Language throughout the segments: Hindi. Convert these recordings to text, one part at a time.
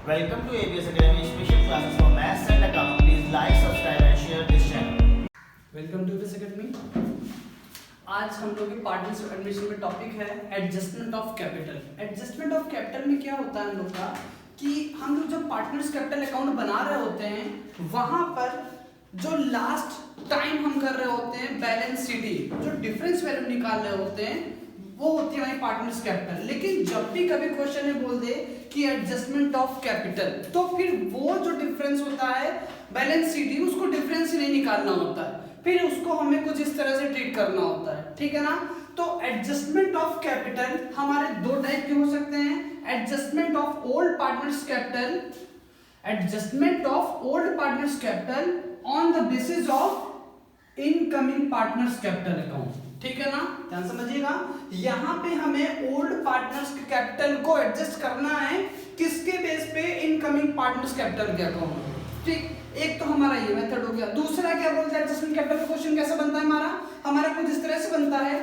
Welcome to ABS Academy special classes for Maths and Accounting. Please like, subscribe and share this channel. Welcome to this academy. आज हम लोग के पार्टनरशिप एडमिशन में टॉपिक है adjustment of capital. Adjustment of capital में क्या होता है हम लोग का कि हम लोग जब पार्टनर्स कैपिटल अकाउंट बना रहे होते हैं वहां पर जो लास्ट टाइम हम कर रहे होते हैं बैलेंस शीट, जो डिफरेंस वैल्यू निकाल रहे होते हैं वो होती है हमारी पार्टनर्स कैपिटल। लेकिन जब भी कभी क्वेश्चन में बोल दे कि एडजस्टमेंट ऑफ कैपिटल, तो फिर वो जो डिफरेंस होता है बैलेंस शीट उसको डिफरेंस ही नहीं निकालना होता है, फिर उसको हमें कुछ इस तरह से ट्रीट करना होता है। ठीक है ना। तो एडजस्टमेंट ऑफ कैपिटल हमारे दो टाइप के हो सकते हैं। Adjustment of old partners capital, adjustment of old partners capital on the basis of incoming partners capital account. ठीक है ना, ध्यान समझिएगा। यहाँ पे हमें ओल्ड पार्टनर्स कैपिटल को एडजस्ट करना है किसके बेस पे? इनकमिंग पार्टनर्स कैपिटल के अकाउंट। ठीक, एक तो हमारा ये मेथड हो गया। दूसरा क्या बोलते हैं एडजस्टमेंट कैपिटल का क्वेश्चन कैसा बनता है हमारा कुछ इस तरह से बनता है,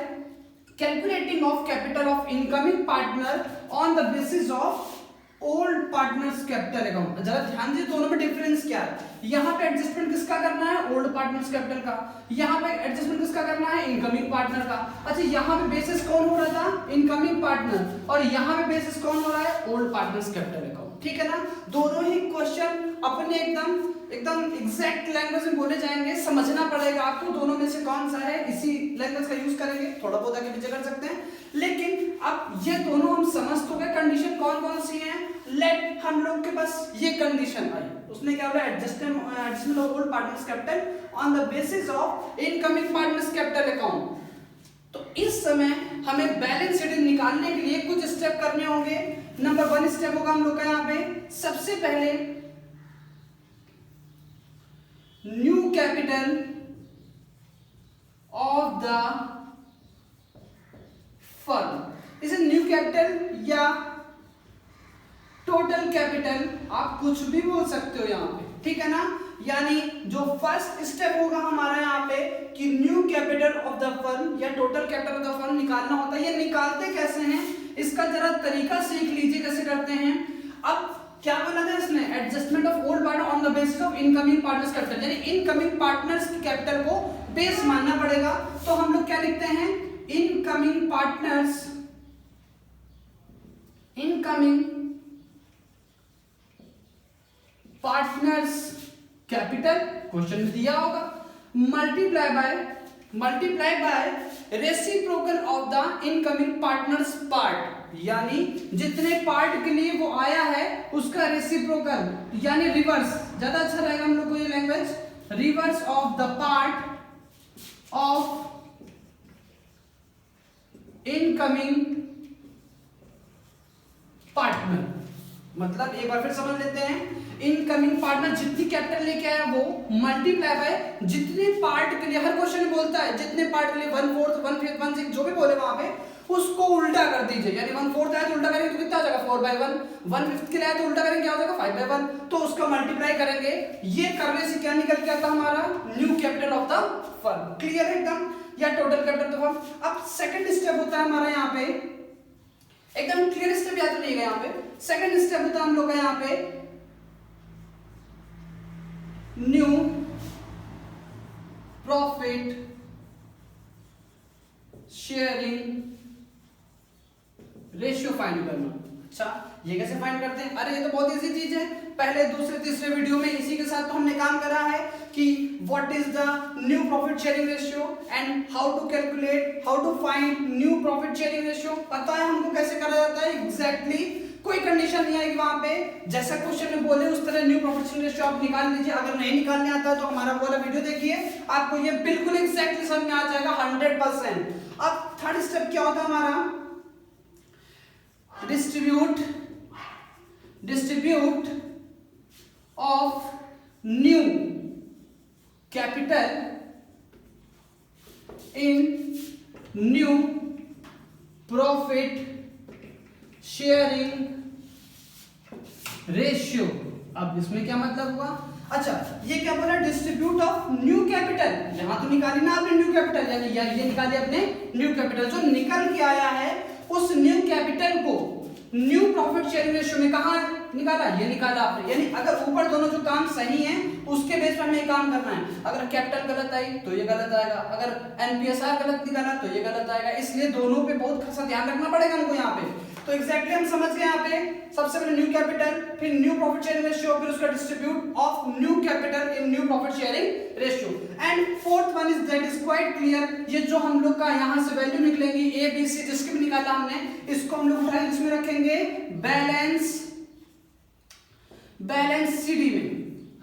calculating of capital of incoming partner on the basis of old partners capital account. जरा ध्यान दीजिए दोनों में डिफरेंस क्या है। यहाँ पे एडजस्टमेंट किसका करना है? ओल्ड पार्टनर्स कैपिटल का। यहाँ पे एडजस्टमेंट किसका करना है? इनकमिंग पार्टनर का। अच्छा, यहाँ पे बेसिस कौन हो रहा था? इनकमिंग पार्टनर, और यहाँ पे बेसिस कौन हो रहा है? Old partners capital account. ठीक है ना। दोनों ही क्वेश्चन अपने एकदम एग्जैक्ट लैंग्वेज में बोले जाएंगे, समझना पड़ेगा आपको दोनों में से कौन सा है। इसी लैंग्वेज का यूज करेंगे, थोड़ा बहुत आगे पीछे कर सकते हैं, लेकिन अब ये दोनों हम समझ तो गए। कंडीशन कौन कौन सी है? लेट हम लोग के पास ये कंडीशन आई, उसने क्या बोला? Adjustment of old partners capital on the basis of incoming partners capital account. तो इस समय हमें बैलेंस शीट निकालने के लिए कुछ स्टेप करने होंगे। नंबर 1 स्टेप होगा हम लोग का यहाँ पे, सबसे पहले new capital of the firm. इसे न्यू कैपिटल या टोटल कैपिटल आप कुछ भी बोल सकते हो यहाँ पे। ठीक है ना। यानी जो फर्स्ट स्टेप होगा हमारा यहाँ पे कि new capital of the firm या total capital of the firm निकालना होता है। ये निकालते कैसे हैं इसका जरा तरीका सीख लीजिए कैसे करते हैं। अब क्या बोला था इसने? Adjustment of old partner on the basis of incoming partners capital, यानी इनकमिंग पार्टनर्स की कैपिटल को बेस मानना पड़ेगा। तो हम लोग क्या लिखते हैं? इनकमिंग पार्टनर्स कैपिटल, क्वेश्चन में दिया होगा, multiply by reciprocal of the incoming partners part, यानी जितने पार्ट के लिए वो आया है उसका रेसिप्रोकल यानी रिवर्स, ज्यादा अच्छा रहेगा हम लोग को ये language, reverse of the part of incoming partner. मतलब एक बार फिर समझ लेते हैं, इनकमिंग पार्टनर जितनी कैपिटल लेके आया वो मल्टीप्लाई बाय जितने पार्ट के लिए, हर क्वेश्चन में बोलता है जितने पार्ट के लिए 1/4 1/5 1/6 जो भी बोले वहां पे उसको उल्टा कर दीजिए। यानी 1/4 आया तो उल्टा करेंगे तो कितना आ जाएगा? 4/1। 1/5 के लिए आया तो उल्टा करेंगे क्या हो जाएगा? 5/1। तो उसका मल्टीप्लाई करेंगे। ये करने से क्या निकल के आता हमारा? New capital of the firm. Clear है एकदम? या total capital of the firm. अब सेकंड स्टेप होता है हमारा यहाँ पे, एकदम क्लियर स्टेप याद नहीं है यहाँ पे। सेकंड स्टेप होता है हम लोग का यहाँ पे new profit sharing ratio find करना। अच्छा, ये कैसे फाइंड करते हैं? अरे ये तो बहुत इजी चीज है, पहले दूसरे तीसरे वीडियो में इसी के साथ तो हमने काम करा है कि what is the new profit sharing ratio and how to calculate, how to find new profit sharing ratio. पता है हमको कैसे करा जाता है एग्जैक्टली। कोई कंडीशन नहीं आएगी वहां पे, जैसा क्वेश्चन में बोले उस तरह न्यू प्रॉफिट शेयरिंग रेशियो आप निकाल लीजिए। अगर नहीं निकालने आता तो हमारा वाला वीडियो देखिए, आपको ये बिल्कुल एग्जैक्टली समझ में आ जाएगा 100%। अब थर्ड स्टेप क्या होता है हमारा? Distribute of new capital in new profit sharing ratio. अब इसमें क्या मतलब हुआ? अच्छा, ये क्या बोला? Distribute of new capital. यहां तो निकाली ना आपने न्यू कैपिटल, यानी ये निकाली अपने न्यू कैपिटल। जो निकल के आया है उस न्यू कैपिटल को न्यू प्रॉफिट शेयरिंग रेशियो में कहां निकाला, ये निकाला आपने, यानी अगर ऊपर दोनों जो काम सही हैं उसके बेस पर हमें काम करना है। अगर कैपिटल गलत आई तो ये गलत आएगा, अगर एनपीएसआर गलत निकाला तो ये गलत आएगा, इसलिए दोनों पे बहुत खासा ध्यान रखना पड़ेगा हमको यहाँ पे। तो एग्जैक्टली हम समझ गए यहाँ पे सबसे पहले न्यू कैपिटल, फिर न्यू प्रॉफिट शेयरिंग रेशियो, फिर उसका distribute of new capital in new profit sharing ratio. And fourth one is that is quite clear, ये जो हम लोग का यहाँ से वैल्यू निकलेंगी ए बी सी जिसकी भी निकाला हमने, इसको हम लोग उठा इसमें रखेंगे बैलेंस सीडी में।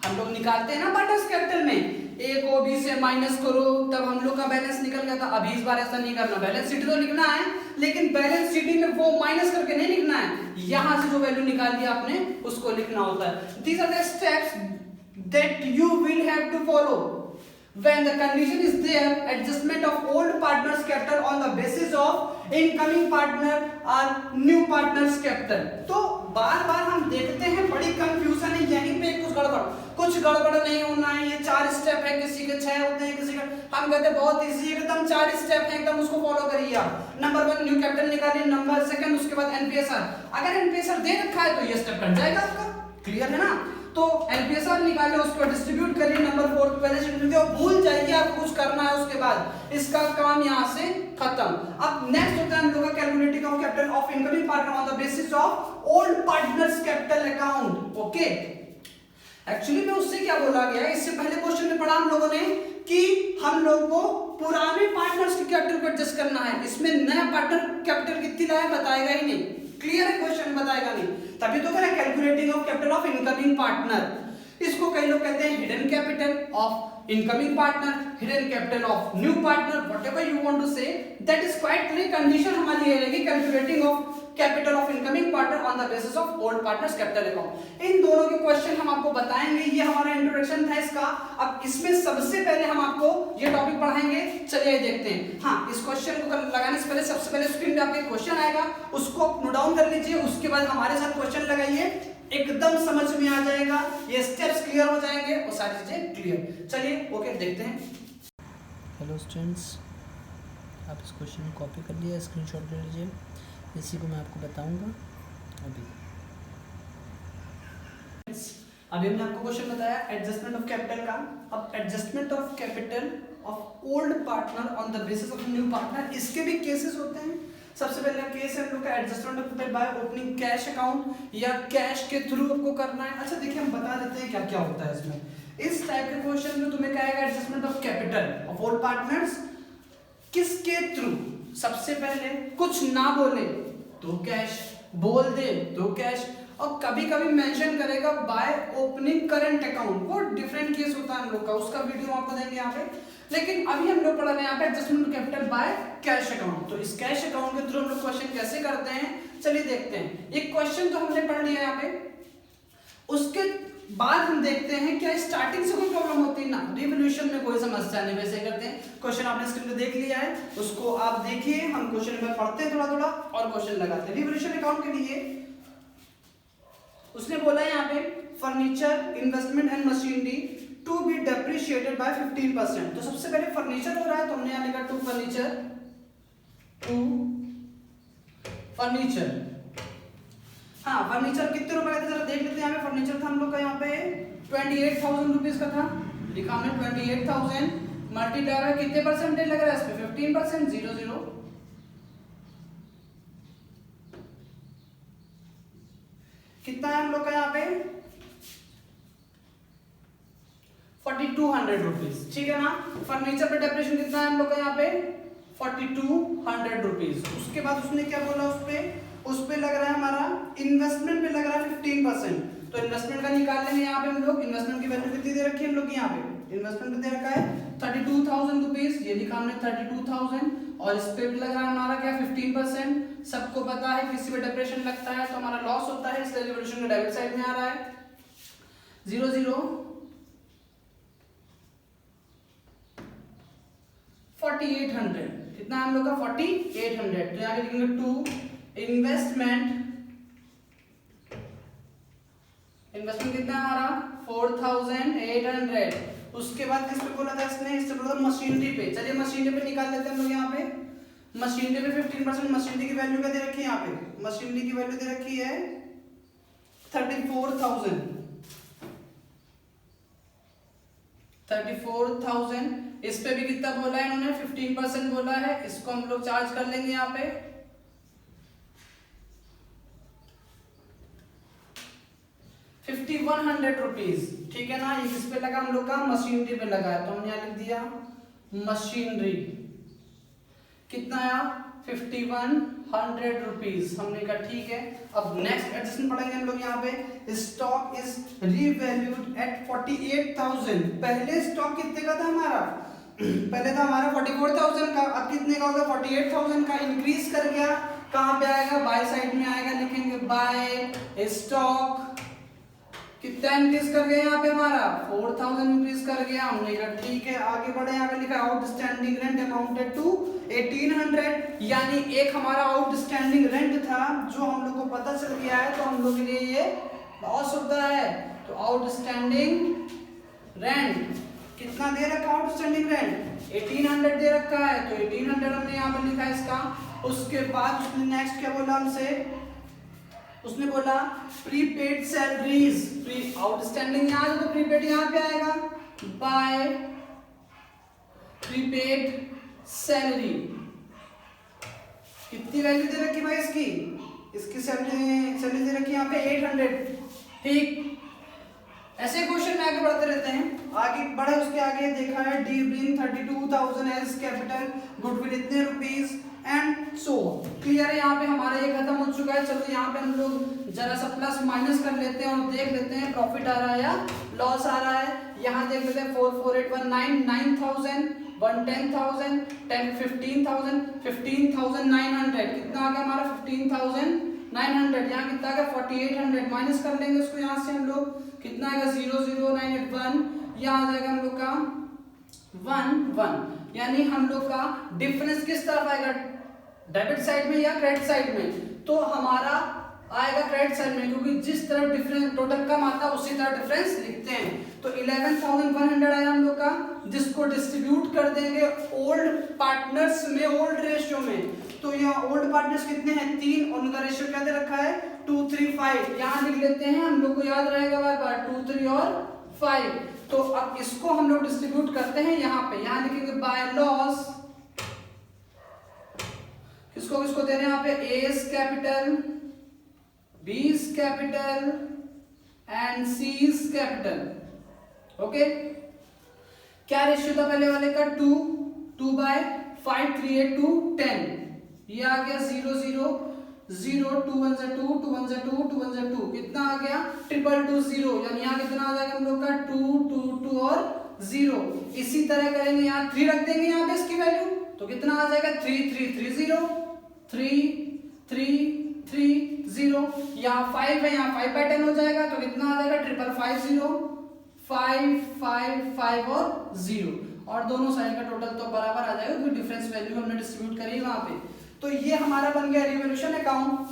हम लोग निकालते हैं ना पार्टनर्स कैपिटल में, ए को बी से माइनस करो तब हम लोग का बैलेंस निकल गया था। अभी इस बार ऐसा नहीं करना, बैलेंस शीट तो लिखना है लेकिन बैलेंस शीट में वो माइनस करके नहीं लिखना है, यहां से जो वैल्यू निकाल दिया आपने उसको लिखना होता है। These are the steps that you will have to follow when the condition is there, adjustment of old partners capital on the basis of incoming partner or new partners capital। तो बार बार हम देखते हैं बड़ी कंफ्यूजन है यहीं पे, कुछ गड़बड़ नहीं होना है। ये 4 स्टेप है, किसी के 6 होते हैं, किसी का हम कहते हैं बहुत इजी, एकदम 4 स्टेप है, एकदम उसको फॉलो करिए आप। नंबर 1 न्यू कैपिटल निकालिए, नंबर 2 उसके बाद एनपीएसआर, अगर एनपीएसआर दे रखा है तो ये स्टेप कट जाएगा आपका, क्लियर है ना। तो एनपीएसआर निकालिए, उसको डिस्ट्रीब्यूट करिए, नंबर 4 बैलेंस शीट में भूल जाइए आपको कुछ करना है, उसके बाद इसका काम यहां से खत्म। अब नेक्स्ट होता है हम लोग का calculating of capital of incoming partner on the basis of old partners capital account. Okay, actually में उससे क्या बोला गया, इससे पहले क्वेश्चन में पढ़ा हम लोगों ने कि हम लोग को पुराने पार्टनर्स के कैपिटल को एडजस्ट करना है, इसमें नया पार्टनर कैपिटल कितनी लाया बताएगा ही नहीं, क्लियर है क्वेश्चन, बताएगा नहीं, तभी तो कह रहा है calculating of capital of incoming partner. इसको कई लोग कहते हैं hidden capital of incoming partner, hidden capital of new partner, whatever you want to say, that is quite clear. Condition हमारी ये रहेगी calculating of capital of incoming partner on the basis of old partners capital account. इन दोनों के क्वेश्चन हम आपको बताएंगे, ये हमारा इंट्रोडक्शन था इसका। अब इसमें सबसे पहले हम आपको ये टॉपिक पढ़ाएंगे, चलिए देखते हैं। हाँ, इस क्वेश्चन को लगाने से पहले सबसे पहले स्क्रीन पे आपके क्वेश्चन आएगा, उसको आप नोट डाउन कर लीजिए, उसके बाद हमारे साथ क्वेश्चन लगाइए, एकदम समझ में आ जाएगा, ये स्टेप्स क्लियर हो जाएंगे और सारी चीजें क्लियर। चलिए ओके देखते हैं। हेलो स्टूडेंट्स, आप इस क्वेश्चन को कॉपी कर लीजिए, स्क्रीनशॉट ले लीजिए, इसी को मैं आपको बताऊंगा अभी। अभी हमने आपको क्वेश्चन बताया एडजस्टमेंट ऑफ कैपिटल का। अब adjustment of capital of old partner on the basis of new partner, इसके भी केसेस होते हैं। सबसे पहला केस है हम लोग का adjustment of capital by opening cash account या कैश के थ्रू आपको करना है। अच्छा देखिए, हम बता देते हैं क्या क्या होता है इसमें। इस टाइप के क्वेश्चन में तुम्हें कहेगा adjustment of capital of old partners किसके थ्रू, सबसे पहले कुछ ना बोले तो कैश, बोल दे तो कैश, और कभी कभी मेंशन करेगा बाय ओपनिंग करंट अकाउंट, वो डिफरेंट केस होता है हम लोग का, उसका वीडियो आपको देंगे यहाँ पे। लेकिन अभी हम लोग पढ़ रहे हैं यहाँ पे adjustment capital by cash account. तो इस कैश अकाउंट के थ्रू हम लोग क्वेश्चन कैसे करते हैं, चलिए देखते हैं। एक क्वेश्चन तो हमने पढ़ लिया यहाँ पे, उसके बाद हम देखते हैं क्या स्टार्टिंग से कोई प्रॉब्लम होती है ना, रिवोल्यूशन में कोई समस्या नहीं, वैसे करते हैं। क्वेश्चन आपने स्क्रीन पे देख लिया है, उसको आप देखिए, हम क्वेश्चन में पढ़ते हैं थोड़ा थोड़ा और क्वेश्चन लगाते हैं। रिवोल्यूशन अकाउंट के लिए उसने बोला है यहाँ पे furniture investment and machinery to be depreciated by 15%। तो सबसे पहले फर्नीचर हो रहा है, तो हमने यहाँ लिखा टू फर्नीचर। हाँ, फर्नीचर कितने रुपए का था जरा देख लेते हैं। यहाँ पे फर्नीचर था हम लोग का यहाँ पे 28,000 रुपीज का था, लिखा हमने 28,000 मल्टीप्लाई बाय कितने परसेंटेज लग रहा है इस पे 15%, 0 कितना है हम लोग का यहाँ पे 4,200 रुपीज, ठीक है ना। फर्नीचर पे डेप्रिसिएशन कितना है हम लोग का यहाँ पे 4,200 रुपीज। उसके बाद उसने क्या बोला, उस पे लग रहा है हमारा इन्वेस्टमेंट पे लग रहा है 15%। तो इन्वेस्टमेंट का निकाल लेंगे यहाँ पे हम लोग। इन्वेस्टमेंट की वैल्यू कितनी दे रखी है हम लोग यहाँ पे, इन्वेस्टमेंट पे दे रखा है 32,000 रुपीज, ये लिखा हमने 32,000, और इस पे भी लग रहा है हमारा क्या 15%। सबको पता है किसी पे डेप्रिसिएशन लगता है तो हमारा लॉस होता है, इसलिए रिवोल्यूशन के डेबिट साइड में आ रहा है 0 4800, कितना हम लोग का 4800। तो यहाँ पे लिखेंगे टू इन्वेस्टमेंट कितना है हमारा 4,800। उसके बाद किस पे बोला था इसने, इससे बोला था मशीनरी पे। चलिए मशीनरी पे निकाल लेते हैं हम लोग यहाँ पे। मशीनरी पे 15%, मशीनरी की वैल्यू क्या दे रखी है यहाँ पे, मशीनरी की वैल्यू दे रखी है 34,000। इस पे भी कितना बोला है इन्होंने, 15% बोला है, इसको हम लोग चार्ज कर लेंगे यहाँ पे 5100 रुपीज, ठीक है ना। ये किस पे लगा हम लोग का, मशीनरी पे लगा है, तो हमने यहाँ लिख दिया मशीनरी। कितना आया, 5100 रुपीज। हमने कहा ठीक है। अब नेक्स्ट एडजस्टमेंट पढ़ेंगे हम लोग यहाँ पे, स्टॉक इज रीवैल्यूड एट 48,000। पहले स्टॉक कितने का था हमारा, पहले था हमारा 44,000 का, अब कितने का होगा, 48,000 का। इंक्रीज कर गया, कहाँ पे आएगा, बाय साइड में आएगा, लिखेंगे बाय स्टॉक। कितना इंक्रीज कर गया यहाँ पे हमारा, 4000 इंक्रीज कर गया। हमने कहा ठीक है, आगे बढ़े। यहाँ पे लिखा आउटस्टैंडिंग रेंट अमाउंटेड टू 1800, यानी एक हमारा आउटस्टैंडिंग रेंट था जो हम लोग को पता चल गया है, तो हम लोग के लिए ये लॉस होता है। तो आउटस्टैंडिंग रेंट कितना दे रखा, आउटस्टैंडिंग रेंट 1800 दे रखा है, तो 1800 हमने यहाँ पे लिखा है इसका। उसके बाद उसने नेक्स्ट क्या बोला हमसे, उसने बोला प्रीपेड सैलरीज, प्री आउटस्टैंडिंग यहाँ तो प्रीपेड यहाँ पे आएगा, बाय प्रीपेड सैलरी। कितनी वैल्यू दे रखी भाई इसकी, इसकी सैलरी दे रखी यहाँ पे 800, ठीक। ऐसे क्वेश्चन में आगे बढ़ते रहते हैं, आगे बढ़े। उसके आगे देखा है D bring 32,000 as capital, goodwill इतने रुपीस एंड सो। क्लियर है, यहाँ पे हमारा ये खत्म हो चुका है। चलो यहाँ पे हम लोग जरा सा प्लस माइनस कर लेते हैं और देख लेते हैं प्रॉफिट आ रहा है या लॉस आ रहा है। यहाँ देख लेते हैं 44819, 9,000, 110,000, 15,000, 15,900। कितना आ गया हमारा, 15,900। यहाँ कितना आ गया, 4800। माइनस कर लेंगे उसको यहाँ से हम लोग, कितना आएगा, 00981। यहाँ आ जाएगा हम लोग का 1, यानी हम लोग का डिफरेंस किस तरफ आएगा, डेबिट साइड में या क्रेडिट साइड में। तो हमारा आएगा क्रेडिट साइड में, क्योंकि जिस तरफ डिफरेंस टोटल कम आता है उसी तरह डिफरेंस लिखते हैं। तो 11,100 आया हम लोग का, जिसको डिस्ट्रीब्यूट कर देंगे ओल्ड पार्टनर्स में, ओल्ड रेशियो में। तो यहाँ ओल्ड पार्टनर्स कितने हैं, 3, और उनका रेशियो क्या दे रखा है, 2, 3, 5। यहाँ लिख लेते हैं, हम लोग को याद रहेगा बार बार 2, 3 और 5। तो अब इसको हम लोग डिस्ट्रीब्यूट करते हैं यहाँ पे, यहाँ लिखेंगे बाय लॉस। किसको किसको दे रहे हैं यहाँ पे, एस कैपिटल, बीस capital and seize capital. Okay, क्या रेशियो था पहले वाले का, 2/5, 3/8, 10। ये आ गया 0, 0, 0, 2 1 2, 2 1 2, 2 1 2। कितना आ गया, 2 0, यानी यहाँ कितना आ जाएगा हम लोग का 2, 2, 2 और 0। इसी तरह करेंगे, यहाँ 3 रख देंगे यहाँ पे इसकी वैल्यू, तो कितना आ जाएगा 3, 3, 3 0, 3, 3, 3 0। यहाँ 5 है, यहाँ 5/10 हो जाएगा, तो कितना आ जाएगा 555 0, 5, 5, 5 और 0। और दोनों साइड का टोटल तो बराबर आ जाएगा, क्योंकि डिफरेंस वैल्यू हमने डिस्ट्रीब्यूट करी वहां पे। तो ये हमारा बन गया रिवैल्यूएशन अकाउंट।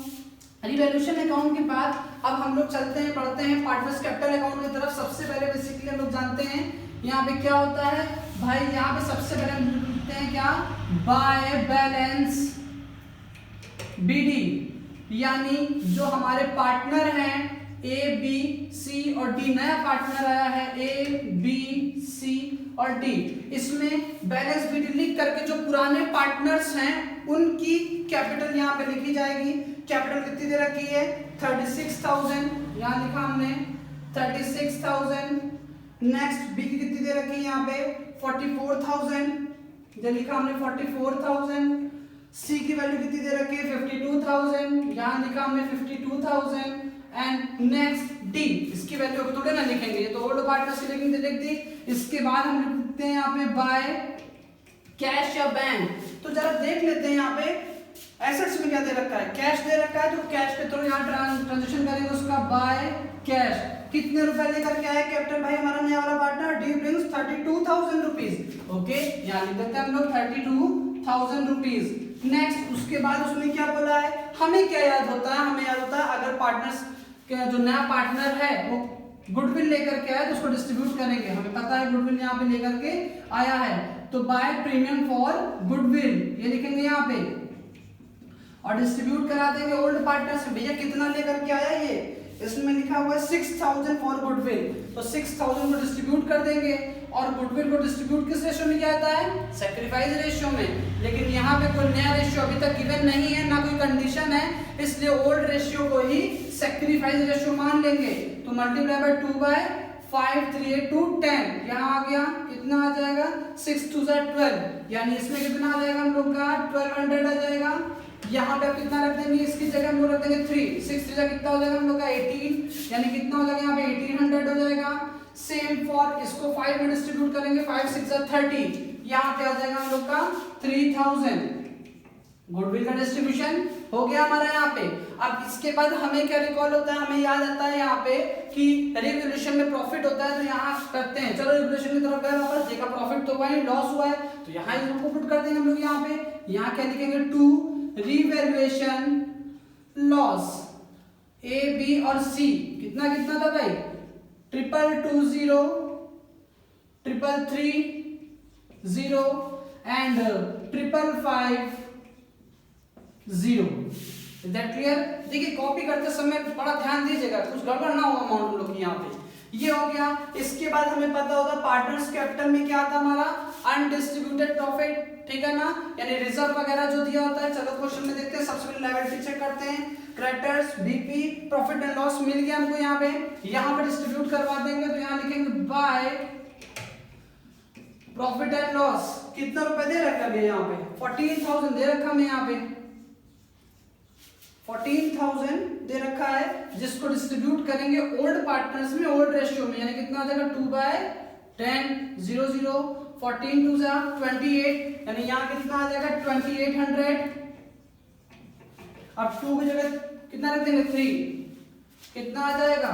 रिवैल्यूएशन अकाउंट के बाद अब हम लोग चलते हैं, पढ़ते हैं पार्टनर्स कैपिटल अकाउंट की तरफ। सबसे पहले बेसिकली हम लोग जानते हैं यहाँ पे क्या होता है भाई, यहाँ पे सबसे पहले हम लिखते हैं क्या, बाय बैलेंस बीडी, यानी जो हमारे पार्टनर हैं ए, बी, सी और डी। नया पार्टनर आया है ए, बी, सी और डी। इसमें बैलेंस बीडी लिख करके जो पुराने पार्टनर्स हैं उनकी कैपिटल यहाँ पे लिखी जाएगी। कैपिटल कितनी दे रखी है, 36,000, यहाँ लिखा हमने 36,000। नेक्स्ट बी की कितनी दे रखी है यहाँ पे 44,000, जो लिखा हमने 44,000। सी की वैल्यू कितनी दे रखी है 52,000, यहाँ लिखा हमने 52,000। एंड नेक्स्ट डी, इसकी वैल्यू अभी थोड़े ना लिखेंगे, ये तो ओल्ड पार्टनर्स की लिखेंगे, लिख दी। इसके बाद हम लिखते हैं यहाँ पे बाय कैश या बैंक। तो जरा देख लेते हैं यहाँ पे एसेट्स में क्या दे रखा है, कैश दे रखा है, तो कैश पे थोड़ा यहाँ ट्रांजेक्शन करेंगे उसका बाय कैश। कितने रुपए लेकर के आया कैपिटल भाई हमारा नया वाला partner, D brings 32,000 rupees. Okay, यहाँ लिख देते हैं हम लोग 32,000 रुपीज। नेक्स्ट उसके बाद उसने क्या बोला है, हमें क्या याद होता है, हमें याद होता है अगर पार्टनर्स जो नया पार्टनर है वो गुडविल लेकर के आया तो उसको डिस्ट्रीब्यूट करेंगे। हमें पता है गुडविल यहाँ पे लेकर के आया है, तो बाय प्रीमियम फॉर गुडविल ये लिखेंगे यहाँ पे और डिस्ट्रीब्यूट करा देंगे ओल्ड पार्टनर्स। भैया कितना लेकर के आया, इसमें लिखा हुआ है 6000 फॉर गुडविल, तो 6000 को डिस्ट्रीब्यूट कर देंगे और गुडविल को डिस्ट्रीब्यूट किस रेशियो में किया जाता है, सैक्रिफाइस रेशियो में। लेकिन यहाँ पे कोई नया रेशियो अभी तक गिवन नहीं है, ना कोई कंडीशन है, इसलिए ओल्ड रेशियो को ही सैक्रिफाइस रेशियो मान लेंगे। तो मल्टीप्लाई बाय 2/5 3 8 2 10, यहाँ आ गया कितना आ जाएगा 6 2 12, यानी इसमें कितना आ जाएगा हम लोग का 1200 आ जाएगा। यहाँ पे कितना रख देंगे, इसकी जगह हम लोग रख देंगे 3, 6 3 कितना हो जाएगा हम लोग का 18, यानी कितना हो जाएगा यहाँ पे 1800 हो जाएगा। सेम फॉर इसको 5 में डिस्ट्रीब्यूट करेंगे, 5 6 30, यहाँ पे आ जाएगा हम लोग का 3000। गुडविल का डिस्ट्रीब्यूशन हो गया हमारा यहाँ पे। अब इसके बाद हमें क्या रिकॉल होता है, हमें याद आता है यहाँ पे कि रिवोल्यूशन में प्रॉफिट होता है, तो यहाँ करते हैं, चलो रिवोल्यूशन की तरफ गए वापस, देखा प्रॉफिट तो हुआ नहीं, लॉस हुआ है, तो यहाँ इसको पुट कर देंगे हम लोग। यहाँ पे यहाँ क्या लिखेंगे, to revaluation loss A B और सी, कितना कितना था भाई, 2220 333 एंड 5550। Is that clear? देखिए कॉपी करते समय बड़ा ध्यान दीजिएगा, कुछ गड़बड़ ना हो अमाउंट हम लोग यहाँ पे। ये हो गया। इसके बाद हमें पता होगा पार्टनर्स कैपिटल में क्या आता हमारा, अनडिस्ट्रीब्यूटेड प्रॉफिट, ठीक है ना, यानी रिजर्व वगैरह जो दिया होता है। चलो क्वेश्चन में देखते हैं, सबसे पहले लायबिलिटी चेक करते हैं, creditors BP profit and loss मिल गया हमको यहाँ पे डिस्ट्रीब्यूट करवा देंगे, तो यहाँ लिखेंगे बाय प्रॉफिट एंड लॉस। कितना रुपए दे रखा है यहाँ पे, 14000 दे रखा है यहाँ पे, 14000 दे रखा है, जिसको डिस्ट्रीब्यूट करेंगे ओल्ड पार्टनर्स में ओल्ड रेशियो में, यानी कितना आ जाएगा 2/10 00 14 2 28, यानी यहाँ कितना आ जाएगा 2800। अब 2 की जगह कितना रख देंगे 3, कितना आ जाएगा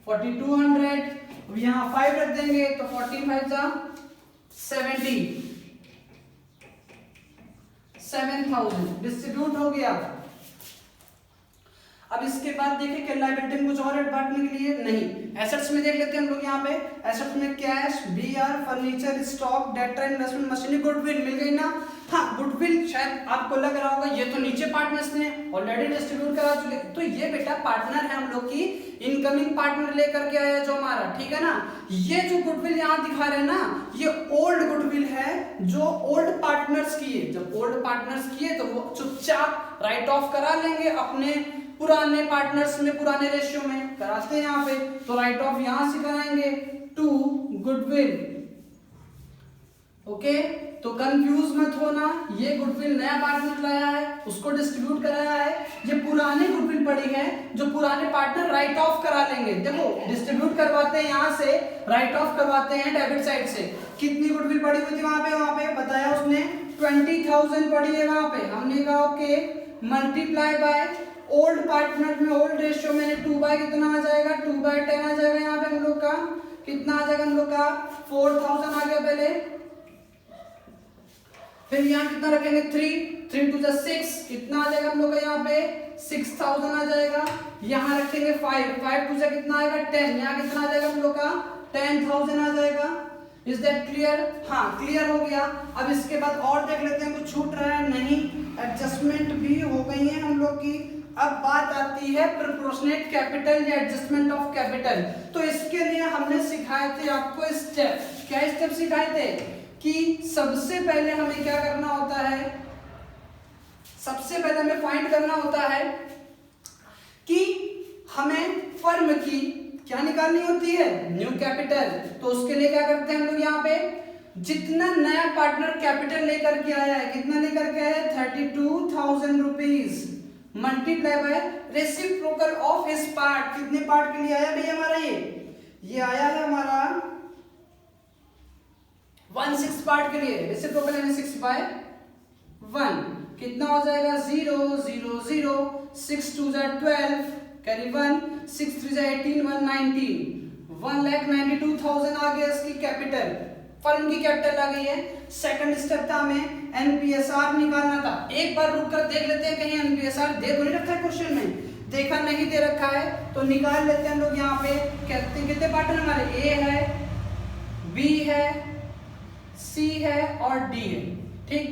4200। अब यहाँ 5 रख देंगे तो 14 5 70, 7000 डिस्ट्रीब्यूट हो गया। अब इसके बाद देखिए क्या लायबिलिटी में कुछ और ऐड बांटने के लिए नहीं, एसेट्स में देख लेते हैं हम लोग यहाँ पे। एसेट्स में cash, BR, furniture, stock, debtor, investment, machinery, goodwill मिल गई ना। हाँ, गुडविल शायद आपको लग रहा होगा ये तो नीचे पार्टनर्स ने ऑलरेडी डिस्ट्रीब्यूट करा चुके, तो ये बेटा पार्टनर है हम लोग की, इनकमिंग पार्टनर लेकर के आया जो हमारा, ठीक है ना। ये जो गुडविल यहाँ दिखा रहे हैं ना, ये ओल्ड गुडविल है जो ओल्ड पार्टनर्स की है। जब ओल्ड पार्टनर्स की है तो वो चुपचाप राइट ऑफ करा लेंगे अपने पुराने पार्टनर्स में, पुराने रेशियो में कराते हैं यहाँ पे, तो राइट ऑफ यहां से कराएंगे टू गुडविल। ओके, तो कंफ्यूज मत होना, ये गुडविल नया पार्टनर लाया है, उसको डिस्ट्रीब्यूट कराया है, ये पुराने गुडविल पड़ी है जो पुराने पार्टनर राइट ऑफ करा लेंगे। देखो डिस्ट्रीब्यूट करवाते हैं यहां से, राइट ऑफ करवाते हैं डेबिट साइड से। कितनी गुडविल पड़ी हुई थी वहां पे बताया उसने 20000 पड़ी है वहां पे। हमने कहा okay, multiply by old partner में ओल्ड रेशियो में 2 बाय कितना आ जाएगा 2/10 आ जाएगा। यहाँ पे हम लोग का कितना आ जाएगा, हम लोग का 4000 आ गया पहले, फिर यहाँ कितना रखेंगे 3 2 6, कितना आ जाएगा हम लोग का यहाँ पे 6000 आ जाएगा। यहाँ रखेंगे 5 2 कितना आएगा 10, यहाँ कितना आ जाएगा हम लोग का 10000 आ जाएगा। Is that clear? हाँ क्लियर हो गया। अब इसके बाद और देख लेते हैं कुछ छूट रहा है नहीं, एडजस्टमेंट भी हो गई है हम लोग की। अब बात आती है प्रोपोर्शनेट कैपिटल या एडजस्टमेंट ऑफ कैपिटल। तो इसके लिए हमने सिखाए थे आपको स्टेप, क्या स्टेप सिखाए थे कि सबसे पहले हमें क्या करना होता है, सबसे पहले हमें फाइंड करना होता है कि हमें फर्म की क्या निकालनी होती है, न्यू कैपिटल। तो उसके लिए क्या करते हैं हम लोग यहाँ पे, जितना नया पार्टनर कैपिटल लेकर के आया है, कितना लेकर के आया है 32,000 rupees, multiply by reciprocal of his part. कितने पार्ट के लिए आया भैया हमारा, ये आया है हमारा 1/6 पार्ट के लिए, रेसिप्रोकल यानी 6/1, कितना हो जाएगा 0 0 0 6 2 12 कैरी 1 6 3 18 119 1,92,000 आ गया इसकी कैपिटल, फर्म की कैपिटल आ गई है। सेकंड स्टेप था हमें एनपीएसआर निकालना था। एक बार रुक कर देख लेते हैं कहीं एनपीएसआर दे तो नहीं रखा है क्वेश्चन में, देखा नहीं दे रखा है तो निकाल लेते हैं हम लोग। यहाँ पे कहते हैं कितने पार्टनर हमारे, ए है, बी है, सी है और डी है। ठीक,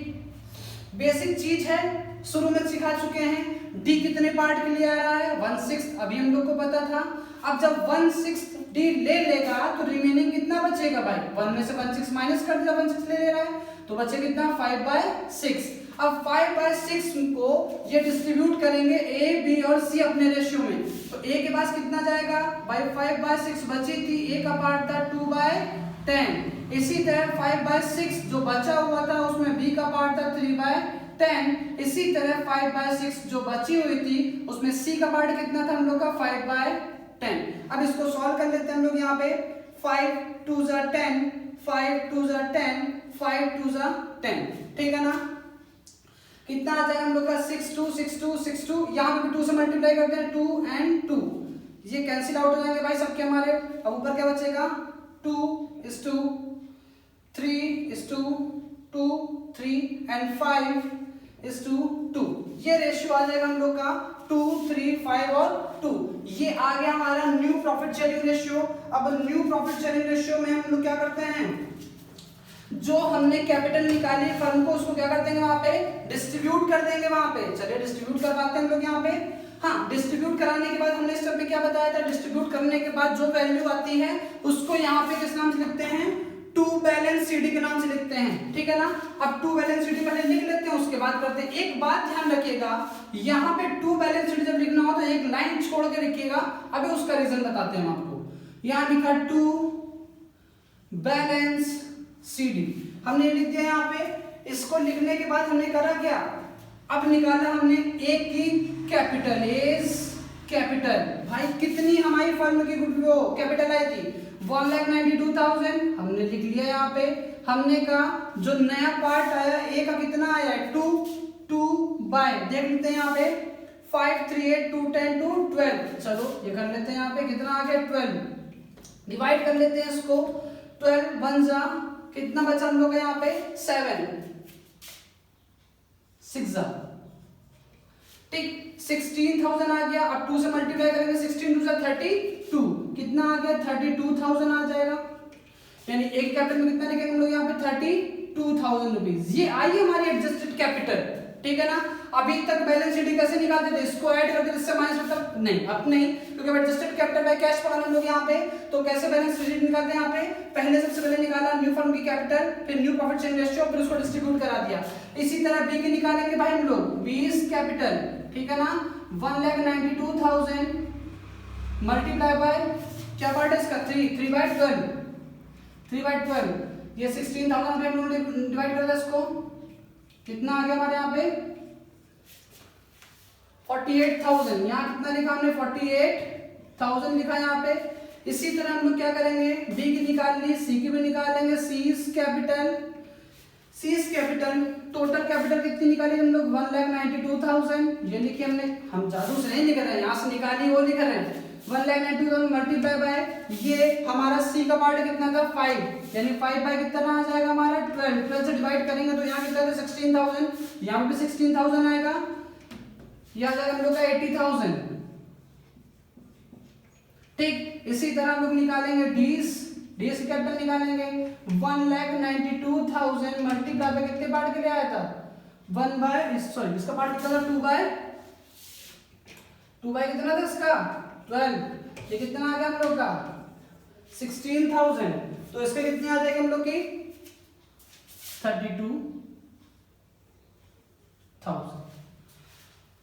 बेसिक चीज है, शुरू में सिखा चुके हैं। डी कितने पार्ट के लिए आ रहा है 1/6, अभी हम लोग को पता था। अब जब 1/6 डी ले लेगा तो रिमेनिंग कितना बचेगा भाई, 1 में से 1/6 माइनस कर दिया, 1/6 ले रहा है तो बचे कितना 5/6। अब 5/6 को ये डिस्ट्रीब्यूट करेंगे ए बी और सी अपने रेशियो में, तो ए के पास कितना जाएगा भाई 5/6 बची थी, ए का पार्ट था 2/10। इसी तरह 5/6 जो बचा हुआ था उसमें बी का पार्ट था 3/10। इसी तरह 5/6 जो बची हुई थी उसमें सी का पार्ट कितना था हम लोग का 5/10। अब इसको सॉल्व कर लेते हैं हम लोग यहाँ पे, 5 2 10, 5 2 10, 5 2 10, ठीक है ना। कितना आ जाएगा हम लोग का 6 2 6 2 6 2, यहाँ पे 2 से मल्टीप्लाई करते हैं 2 and 2, ये कैंसिल आउट हो जाएंगे भाई सबके हमारे। अब ऊपर क्या बचेगा 2:2, 3:2, 2 3 and 5:2, ये रेशियो आ जाएगा हम लोग का 2 3 5 और 2। ये आ गया हमारा न्यू प्रॉफिट शेयरिंग रेशियो। अब न्यू प्रॉफिट शेयरिंग रेशियो में हम लोग क्या करते हैं, जो हमने कैपिटल निकाली फर्म को उसको क्या कर देंगे वहां पे डिस्ट्रीब्यूट कर देंगे वहां पे। चलिए डिस्ट्रीब्यूट करवाते हैं हम लोग यहाँ पे। हाँ, डिस्ट्रीब्यूट कराने के बाद हमने स्टेप में क्या बताया था, डिस्ट्रीब्यूट करने के बाद जो वैल्यू आती है उसको यहाँ पे किस नाम से लिखते हैं, टू बैलेंस सीडी के नाम से लिखते हैं, ठीक है ना। अब टू बैलेंस सीडी पहले लिख लेते हैं, उसके बाद करते हैं। एक बात ध्यान रखिएगा, यहाँ पे टू बैलेंस सीडी जब लिखना हो तो एक लाइन छोड़ के लिखिएगा। अभी उसका रीजन बताते हैं हम आपको। यहाँ लिखा टू बैलेंस सीडी, हमने लिख दिया यहाँ पे। इसको लिखने के बाद हमने करा क्या, अब निकाला हमने ए की कैपिटल, एज कैपिटल। भाई कितनी हमारी फर्म की कैपिटल आई थी 1,92,000, हमने लिख लिया यहाँ पे। हमने कहा जो नया पार्ट आया ए का कितना आया 2 2 बाय, देख लेते हैं यहाँ पे 5 3 8 2 10 2 12। चलो ये कर लेते हैं यहाँ पे, कितना आ गया 12। डिवाइड कर लेते हैं इसको, 12 1 जा, कितना बचा हम लोग यहाँ पे 7 6 जा, ठीक 16,000 आ गया। अब 2 से मल्टीप्लाई करेंगे, 16 2 32, कितना आ गया 32,000 आ जाएगा। यानी एक कैपिटल में कितना लिखेंगे हम लोग यहाँ पे 32,000 रुपीज। ये आई हमारी एडजस्टेड कैपिटल, ठीक है ना। अभी तक बैलेंस शीट कैसे निकालते थे, इसको ऐड करते थे, इससे माइनस करते नहीं, अब नहीं, क्योंकि एडजस्टेड कैपिटल बाय कैश पढ़ा हम लोग यहाँ पे। तो कैसे बैलेंस शीट निकालते हैं यहाँ पे, पहले सबसे पहले निकाला न्यू फर्म की कैपिटल, फिर न्यू प्रॉफिट शेयरिंग रेशियो, फिर उसको डिस्ट्रीब्यूट करा दिया। इसी तरह बी की निकालेंगे भाई हम लोग, बी इज कैपिटल, ठीक है ना। 1,92,000 मल्टीप्लाई बाय क्या पार्ट है इसका 3/12, 3/12, ये 16,000 पे हम लोग डिवाइड कर दिया इसको, कितना आ गया हमारे यहाँ पे 48,000। यहाँ कितना लिखा हमने 48,000 लिखा यहाँ पे। इसी तरह हम लोग क्या करेंगे, बी की निकाल ली, सी की भी निकालेंगे, C is capital, C is capital. Total capital कितनी निकाली हम लोग 1,92,000, ये लिखी हमने, हम जादू से नहीं लिख रहे हैं, यहाँ से निकाली वो लिख रहे हैं 1,92,000 मल्टीप्लाई बाय, ये हमारा सी का पार्ट कितना था 5, यानी 5 बाय कितना आ जाएगा हमारा 12, 12 से डिवाइड करेंगे तो यहाँ कितना था 16,000, यहाँ पे 16,000 आएगा, ये आ जाएगा हम लोग का 80,000, ठीक। इसी तरह हम लोग निकालेंगे डीस कैपिटल निकालेंगे 1,92,000 मल्टीप्लाई बाय कितने पार्ट के लिए आया था 1 बाय, सॉरी इसका पार्ट कितना था 2 बाय कितना था इसका 12, ये कितना आ गया हम लोग का 16,000, तो इसके कितनी आ जाएगी हम लोग की 32,000।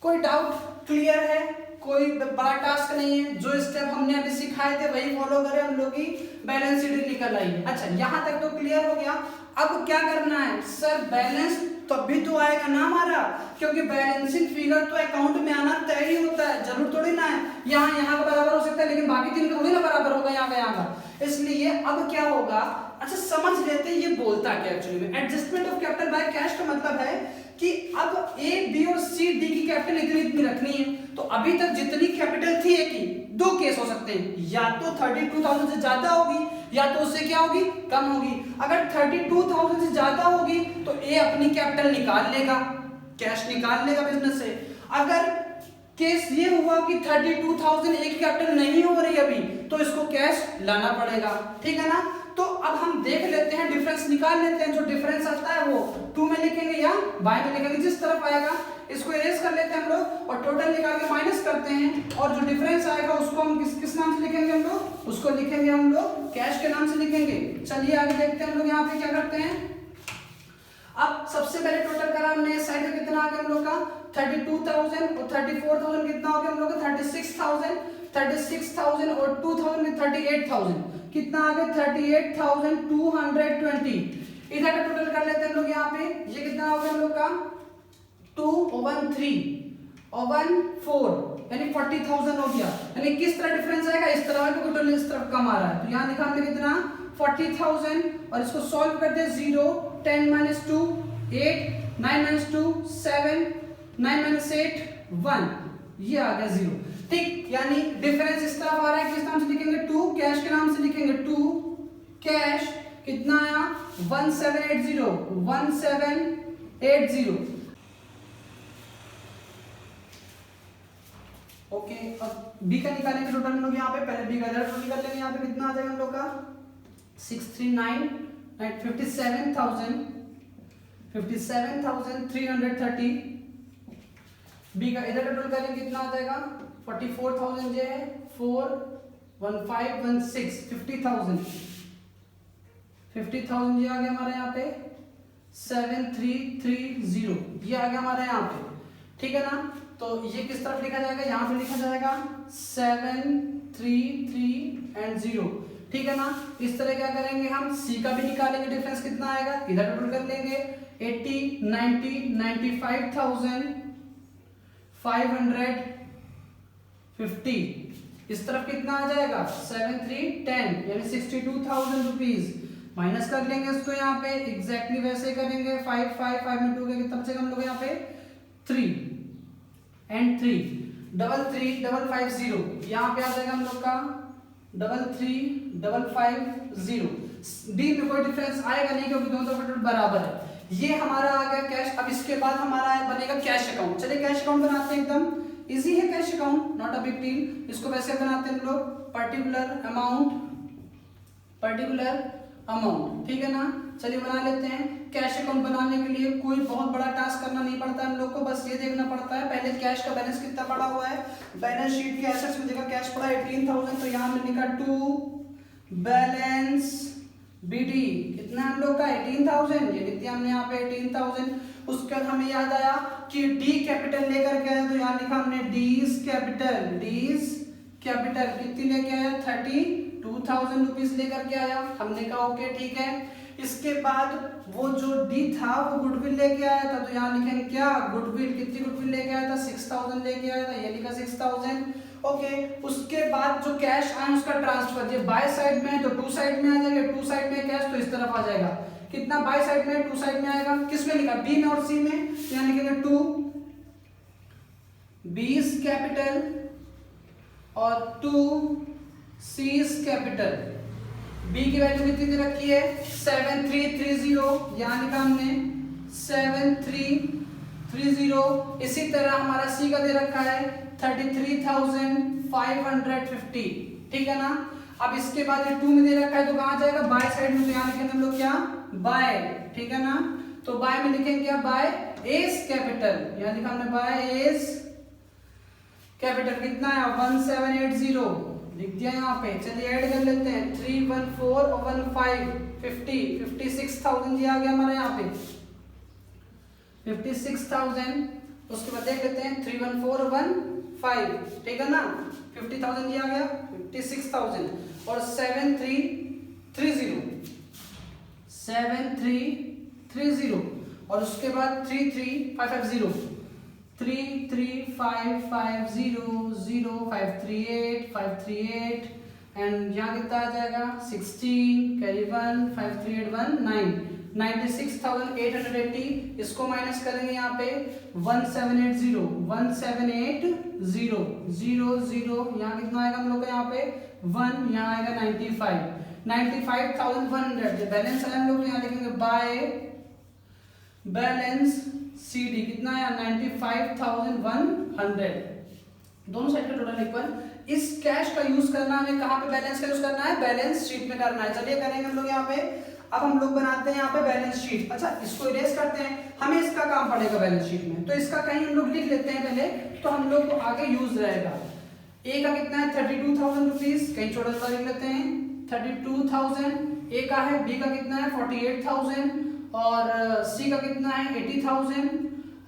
कोई डाउट, क्लियर है, कोई बड़ा टास्क नहीं है। जो स्टेप हमने अभी सिखाए थे वही फॉलो करें, हम लोग की बैलेंस शीट निकल आई है। अच्छा यहाँ तक तो क्लियर हो गया। अब क्या करना है सर, बैलेंस तभी तो आएगा ना हमारा, क्योंकि बैलेंसिंग फिगर तो अकाउंट में आना तय ही होता है, जरूर थोड़ी ना है यहाँ का बराबर हो सकता है, लेकिन बाकी तीन का थोड़ी ना बराबर होगा यहाँ का। इसलिए अब क्या होगा, अच्छा समझ लेते हैं ये बोलता क्या एक्चुअली में। Adjustment of capital by cash का मतलब है कि अब ए बी और सी डी की कैपिटल इतनी रखनी है, तो अभी तक जितनी कैपिटल थी एक ही, दो केस हो सकते हैं, या तो 32,000 से ज्यादा होगी या तो उससे क्या होगी कम होगी। अगर 32,000 से ज्यादा होगी तो ए अपनी कैपिटल निकाल लेगा, कैश निकाल लेगा बिजनेस से। अगर केस ये हुआ कि 32,000 एक कैपिटल नहीं हो रही अभी, तो इसको कैश लाना पड़ेगा, ठीक है ना। तो अब हम देख लेते हैं, डिफरेंस निकाल लेते हैं। जो डिफरेंस आता है वो 2 में लिखेंगे या बाय में लिखेंगे, जिस तरफ आएगा इसको इरेज कर लेते हैं हम लोग और टोटल निकाल के माइनस करते हैं, और जो डिफरेंस आएगा उसको हम किस नाम से लिखेंगे हम लोग, उसको लिखेंगे हम लोग कैश के नाम से लिखेंगे। चलिए आगे देखते हैं हम लोग यहाँ पे क्या करते हैं। अब सबसे पहले टोटल करा हमने, इस साइड में कितना आ गया हम लोग का 32,000 और 34,000 कितना हो गया हम लोग का 36,000 और 2,000 में 38,000 कितना आ गया 38,220। इधर का टोटल कर लेते हैं हम लोग यहाँ पे, ये कितना हो गया हम लोग का 2 और 1 3 और 1 4 यानी 40,000 हो गया। यानी किस तरह डिफरेंस आएगा, इस तरह आएगा, टोटल इस तरफ कम आ रहा है। तो यहाँ लिखा हमने कितना 40,000 और इसको सॉल्व करते हैं 0 10 - 2 8 9 - 2 7 9 - 8 1, ये आ गया 0। ठीक, यानी डिफरेंस इस तरफ आ रहा है, किस नाम से लिखेंगे 2 कैश के नाम से लिखेंगे 2 कैश कितना आया 1780। ओके, अब बी का निकालेंगे टोटल हम लोग यहाँ पे, पहले बी का इधर टोटल निकाल लेंगे। यहाँ पे कितना आ जाएगा हम लोग का 57,330। बी का इधर टोटल करेंगे कितना आ जाएगा 44,000 ये है 41516 50,000 ये आ गया हमारे यहाँ पे 7330 ये आ गया हमारे यहाँ पे। ठीक है ना, तो ये किस तरफ लिखा जाएगा, यहाँ पे लिखा जाएगा 733 ठीक है ना। इस तरह क्या करेंगे हम, सी का भी निकालेंगे, डिफरेंस कितना आएगा, इधर टोटल कर लेंगे 80 90 95,550। इस तरफ कितना आ जाएगा 7310 यानी 62,000 रुपीज। माइनस कर लेंगे इसको यहाँ पे, एग्जैक्टली वैसे करेंगे 5 5 5 में 2 के कितना बचेगा हम लोग यहाँ पे 3 and 3 33550 यहाँ पे आ जाएगा हम लोग का 33550। डी में कोई डिफरेंस आएगा नहीं क्योंकि दोनों तरफ बराबर है। ये हमारा आ गया कैश। अब इसके बाद हमारा बनेगा कैश अकाउंट। चलिए कैश अकाउंट बनाते हैं, एकदम इजी है cash account, not a big deal. इसको वैसे बनाते हैं हम लोग पर्टिकुलर अमाउंट, ठीक है ना। चलिए बना लेते हैं। कैश अकाउंट बनाने के लिए कोई बहुत बड़ा टास्क करना नहीं पड़ता हम लोग को, बस ये देखना पड़ता है पहले कैश का बैलेंस कितना पड़ा हुआ है। बैलेंस शीट के एसेट्स में देखा कैश पड़ा 18,000, तो यहाँ हमने लिखा टू बैलेंस बीडी कितना हम लोग का 18,000, ये लिख दिया हमने यहाँ पे 18,000। उसके बाद हमें याद आया कि डी कैपिटल लेकर के आया, तो यहाँ लिखा हमने डीज कैपिटल कितनी लेके आया 32,000 रुपीज लेकर के आया। हमने कहा ओके ठीक है। इसके बाद वो जो डी था वो गुडविल लेके आया था, तो यहाँ लिखेंगे क्या गुडविल, कितनी गुडविल लेके आया था 6,000 लेके आया था, ये लिखा 6,000। ओके, उसके बाद जो कैश आया उसका ट्रांसफर, ये बाय साइड में है तो टू साइड में आ जाएगा, टू साइड में कैश तो इस तरफ आ जाएगा। कितना बाय साइड में टू साइड में आएगा, किस में लिखा बी में और सी में, यहाँ लिखेंगे टू बीज कैपिटल और टू सीज कैपिटल। बी की वैल्यू कितनी दे रखी है 7330, यहाँ लिखा हमने 7330। इसी तरह हमारा सी का दे रखा है 33,550, ठीक है ना। अब इसके बाद ये 2 में दे रखा है तो कहाँ जाएगा बाय साइड में, तो यहाँ लिखेंगे हम लोग क्या बाय, ठीक है ना। तो बाय में लिखेंगे क्या बाय एस कैपिटल, यहाँ लिखा हमने बाय एस कैपिटल कितना है 1780 लिख दिया यहाँ पे। चलिए ऐड कर लेते हैं 314 और 15 56,000 ये आ गया हमारे यहाँ पे 56,000। उसके बाद देख लेते हैं 314 और 15, ठीक है ना 50,000 ये आ गया 56,000 और 7330 और उसके बाद 33550 538 एंड यहाँ कितना आ जाएगा 16 कैरी 1 53819 96,880। इसको माइनस करेंगे यहाँ पे 1780 यहाँ कितना आएगा हम लोग का यहाँ पे 1, यहाँ आएगा 95,100। बैलेंस है हम लोग यहाँ लिखेंगे बाय बैलेंस CD कितना है 95,100। दोनों साइड का टोटल इक्वल इस कैश का यूज करना हमें कहाँ पे बैलेंस का यूज करना है, बैलेंस शीट में करना है। चलिए करेंगे हम लोग यहाँ पे। अब हम लोग बनाते हैं यहाँ पे बैलेंस शीट। अच्छा इसको इरेज करते हैं, हमें इसका काम पड़ेगा बैलेंस शीट में, तो इसका कहीं हम लोग लिख लेते हैं पहले, तो हम लोग को आगे यूज रहेगा। ए का कितना है 32,000 रुपीज, कहीं छोटा छोटा लिख लेते हैं 32,000 ए का है, बी का कितना है 48,000 और सी का कितना है 80,000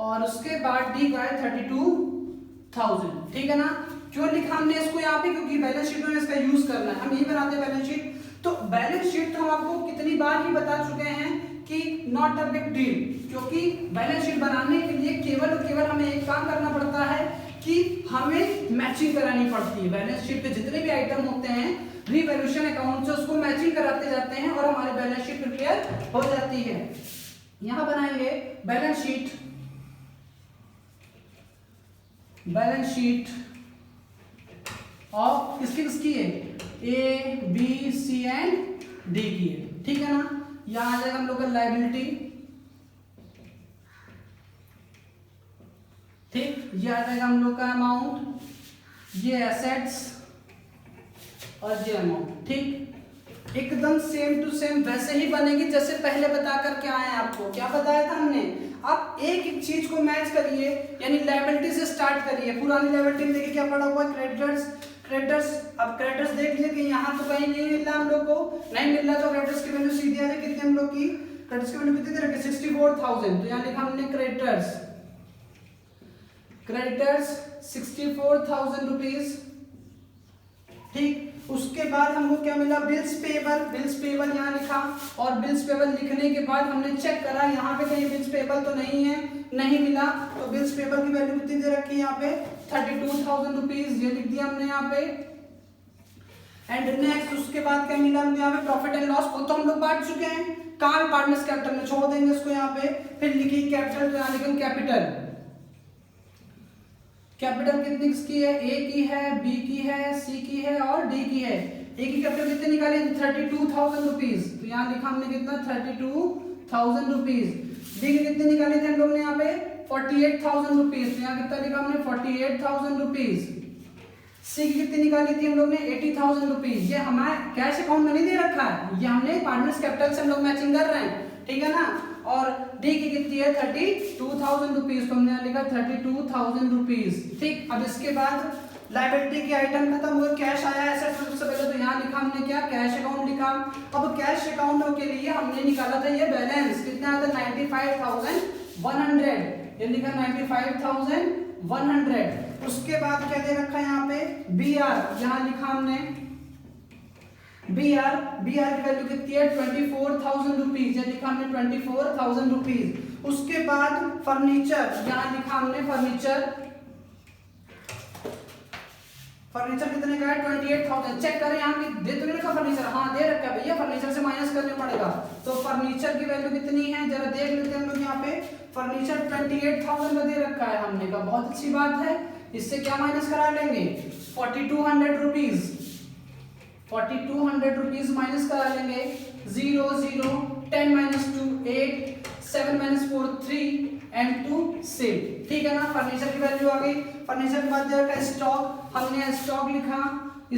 और उसके बाद डी का है 32,000। ठीक है ना। क्यों लिखा हमने इसको यहाँ पे, क्योंकि बैलेंस शीट में इसका यूज करना है, हम यही बनाते हैं बैलेंस शीट। तो बैलेंस शीट तो हम आपको कितनी बार ही बता चुके हैं कि नॉट अ बिग डील, क्योंकि बैलेंस शीट बनाने के लिए केवल और केवल हमें एक काम करना पड़ता है कि हमें मैचिंग करानी पड़ती है। बैलेंस शीट पे जितने भी आइटम होते हैं रीवैल्यूएशन अकाउंट से उसको मैचिंग कराते जाते हैं और हमारी बैलेंस शीट प्रिपेयर हो जाती है। यहां बनाएंगे बैलेंस शीट, बैलेंस शीट और किसकी है, A B C and D की है। ठीक है ना। यहां आ जाएगा हम लोग का लायबिलिटी, ठीक, ये आ जाएगा हम लोग का अमाउंट, ये एसेट्स और ये अमाउंट। ठीक, एकदम सेम टू सेम वैसे ही बनेगी जैसे पहले बता करके आए हैं आपको। क्या बताया था हमने, आप एक एक चीज को मैच करिए, यानी लायबिलिटी से स्टार्ट करिए। पुरानी लायबिलिटी में देखिए क्या पड़ा हुआ है, क्रेडिटर्स। क्रेडिटर्स, अब क्रेडिटर्स देख लीजिए कि यहाँ तो कहीं नहीं मिल रहा हम लोग को, नहीं मिल रहा तो क्रेडिटर्स की वैल्यू सीधी आ जाए कितनी हम लोग की, क्रेडिटर्स की वैल्यू कितनी दे रखी 64,000, तो यहाँ लिखा हमने क्रेडिटर्स, क्रेडिटर्स 64,000 रुपीज। ठीक, उसके बाद हमको क्या मिला, बिल्स पेबल। बिल्स पेबल यहाँ लिखा और बिल्स पेबल लिखने के बाद हमने चेक करा यहाँ पे कहीं बिल्स पेबल तो नहीं है, नहीं मिला, तो बिल्स पेबल की वैल्यू कितनी दे रखी है यहाँ पे 32,000 रुपीज, ये लिख दिया हमने यहाँ पे। एंड नेक्स्ट उसके बाद क्या मिला हमको यहाँ पे, प्रॉफिट एंड लॉस, वो तो हम लोग बांट चुके हैं, कहाँ पे पार्टनर्स कैपिटल में, छोड़ देंगे इसको यहाँ पे। फिर लिखी कैपिटल, तो यहाँ लिखेंगे कैपिटल। कैपिटल कितनी किसकी है, ए की है, बी की है, सी की है और डी की है। ए की कैपिटल कितने निकाली 32,000 रुपीज, तो यहाँ लिखा हमने कितना 32,000 रुपीज। डी की कितने निकाले थे हम लोग ने यहाँ पे 48,000 रुपीज, तो यहाँ कितना लिखा हमने 48,000 रुपीज। सी की कितनी निकाली थी हम लोग ने 80,000 रुपीज। ये हमारे कैश अकाउंट में नहीं दे रखा है, ये हमने पार्टनर्स कैपिटल से हम लोग मैचिंग कर रहे हैं। ठीक है ना। और डी की कितनी है 32,000 रुपीज, तो हमने लिखा 32,000 रुपीज। ठीक, अब इसके बाद लायबिलिटी के आइटम खत्म हुए, कैश आया एसेट सबसे पहले, तो यहाँ लिखा हमने क्या, कैश अकाउंट लिखा। अब कैश अकाउंट के लिए हमने निकाला था ये बैलेंस, कितना आता 95,100, ये लिखा 95,100। उसके बाद क्या दे रखा है यहाँ पे, बी आर, यहाँ लिखा हमने बी आर की वैल्यू कितनी है 24,000 रुपीज, ये लिखा हमने 24,000 रुपीज। उसके बाद फर्नीचर, यहाँ लिखा हमने फर्नीचर, फर्नीचर कितने का है 28,000। चेक करें यहाँ की दे तो नहीं रखा फर्नीचर, हाँ दे रखा है भैया, फर्नीचर से माइनस करने पड़ेगा, तो फर्नीचर की वैल्यू कितनी है जरा देख लेते हैं हम लोग। यहाँ पे फर्नीचर 28,000 का दे रखा है हमने, का बहुत अच्छी बात है। इससे क्या माइनस करा लेंगे 4,200 रुपीज, 4,200 रुपीज माइनस करा लेंगे। 0 0 10 - 2 8 7 - 4 3 एंड 2 6। ठीक है ना। फर्नीचर की वैल्यू आ गई। फर्नीचर के बाद जाएगा स्टॉक, हमने स्टॉक लिखा।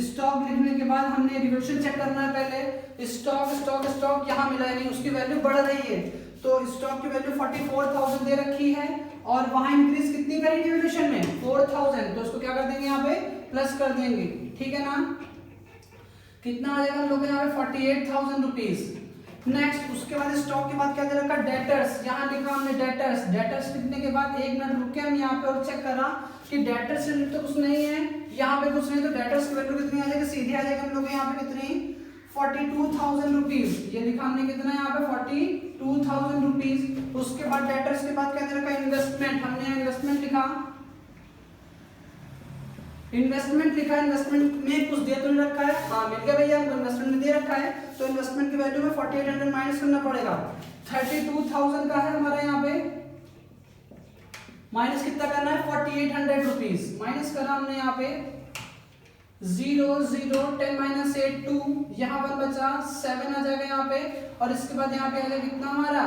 स्टॉक लिखने के बाद हमने रिवैल्यूएशन चेक करना है पहले। स्टॉक स्टॉक स्टॉक यहाँ मिला है नहीं, उसकी वैल्यू बढ़ रही है, तो स्टॉक की वैल्यू 44,000 दे रखी है और वहां इंक्रीज कितनी करी रिवैल्यूएशन में 4,000, तो उसको क्या कर देंगे यहाँ पे प्लस कर देंगे। ठीक है ना। कितना आ जाएगा हम लोग यहाँ पे 48,000 रुपीज। नेक्स्ट उसके बाद स्टॉक के बाद क्या दे रखा डेटर्स, यहाँ लिखा हमने डेटर्स। डेटर्स लिखने के बाद 1 मिनट रुके हम यहाँ पे और चेक करा कि डेटर्स से तो कुछ नहीं है, यहाँ पे कुछ नहीं, तो डेटर्स की वैल्यू कितनी आ जाएगी, सीधे आ जाएगा हम लोग यहाँ पे कितनी 42,000 रुपीज। ये लिखा हमने कितना यहाँ पे 42,000 रुपीज। उसके बाद डेटर्स के बाद क्या दे रखा इन्वेस्टमेंट, हमने इन्वेस्टमेंट लिखा, इन्वेस्टमेंट लिखा। इन्वेस्टमेंट में कुछ दे तो नहीं रखा है, हाँ मिल गया भैया हमको, इन्वेस्टमेंट में दे रखा है, तो इन्वेस्टमेंट की वैल्यू में 4800 माइनस करना पड़ेगा। 32,000 का है हमारा यहाँ पे, माइनस कितना करना है 4800 रुपीज। माइनस करा हमने यहाँ पे 0 0 10 - 8 2, यहाँ पर बचा 7 आ जाएगा यहाँ पे, और इसके बाद यहाँ पे आ जाएगा कितना हमारा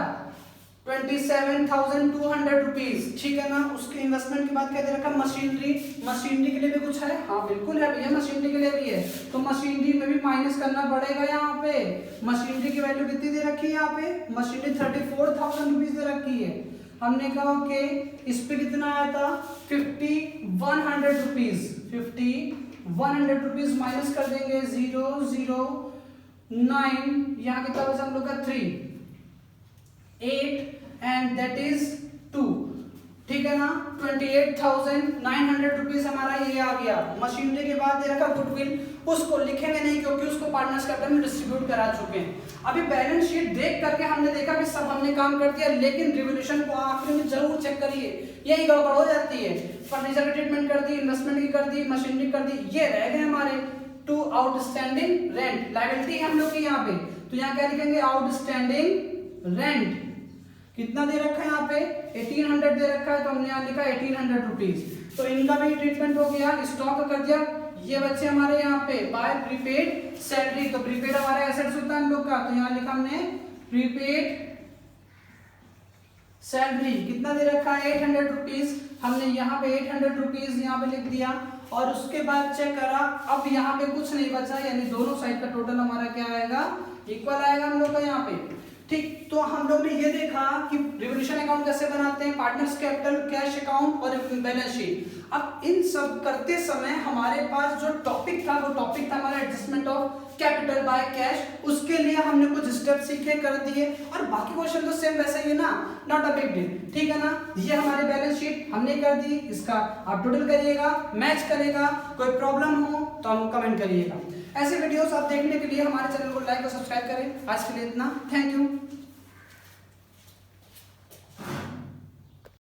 27,200 रुपीज, ठीक है ना। उसके इन्वेस्टमेंट के बाद क्या दे रखा है, मशीनरी। मशीनरी के लिए भी कुछ है, हाँ बिल्कुल है भैया, मशीनरी के लिए भी है। तो मशीनरी में भी माइनस करना पड़ेगा यहाँ पे। मशीनरी की वैल्यू कितनी दे रखी है यहाँ पे, मशीनरी 34,000 रुपीज दे रखी है। हमने कहा ओके, इस पे कितना आया था 5100 रुपीज, 5100 रुपीज माइनस कर देंगे, 009, यहाँ कितना बचा हम लोग का 3, 8 एंड दैट इज 2, ठीक है ना। 28,900 रुपीज हमारा ये आ गया। मशीनरी के बाद दे रखा गुडविल, उसको लिखेंगे नहीं क्योंकि उसको पार्टनर्स कैपिटल में डिस्ट्रीब्यूट करा चुके हैं। अभी बैलेंस शीट देख करके हमने देखा कि सब हमने काम कर दिया, लेकिन रिवोल्यूशन को आखिरी में जरूर चेक करिए, यही गड़बड़ हो जाती है। फर्नीचर की ट्रीटमेंट कर दी, इन्वेस्टमेंट की कर दी, मशीनरी कर दी, ये रह गए हमारे 2 आउटस्टैंडिंग रेंट, लायबिलिटी है हम लोग की यहाँ पे। तो यहाँ क्या लिखेंगे, आउटस्टैंडिंग रेंट कितना दे रखा है यहाँ पे 1800 दे रखा है, तो हमने यहाँ लिखा 1800 रुपीज। तो इनका भी ट्रीटमेंट हो गया, स्टॉक कर दिया। ये बच्चे हमारे यहाँ पे बाय प्रीपेड सैलरी, तो प्रीपेड हमारे एसेट्स होता है हम लोग का, तो यहाँ लिखा हमने प्रीपेड सैलरी कितना दे रखा है 800 रुपीज, हमने यहाँ पे 800 रुपीज यहाँ पे लिख दिया। और उसके बाद चेक करा, अब यहाँ पे कुछ नहीं बचा, यानी दोनों साइड का टोटल हमारा क्या आएगा, इक्वल आएगा हम लोग का यहाँ पे, ठीक। तो हम लोग ने ये देखा कि रिवोल्यूशन अकाउंट कैसे बनाते हैं, पार्टनर्स कैपिटल, कैश अकाउंट और बैलेंस शीट। अब इन सब करते समय हमारे पास जो टॉपिक था, वो टॉपिक था हमारा adjustment of capital by cash. उसके लिए हमने कुछ स्टेप सीखे, कर दिए, और बाकी क्वेश्चन तो सेम वैसे ही है ना, नॉट अ बिग डील, ठीक है ना। ये हमारी बैलेंस शीट हमने कर दी, इसका आप टोटल करिएगा, मैच करेगा, कोई प्रॉब्लम हो तो हम कमेंट करिएगा। ऐसे वीडियोस आप देखने के लिए हमारे चैनल को लाइक और सब्सक्राइब करें। आज के लिए इतना, थैंक यू।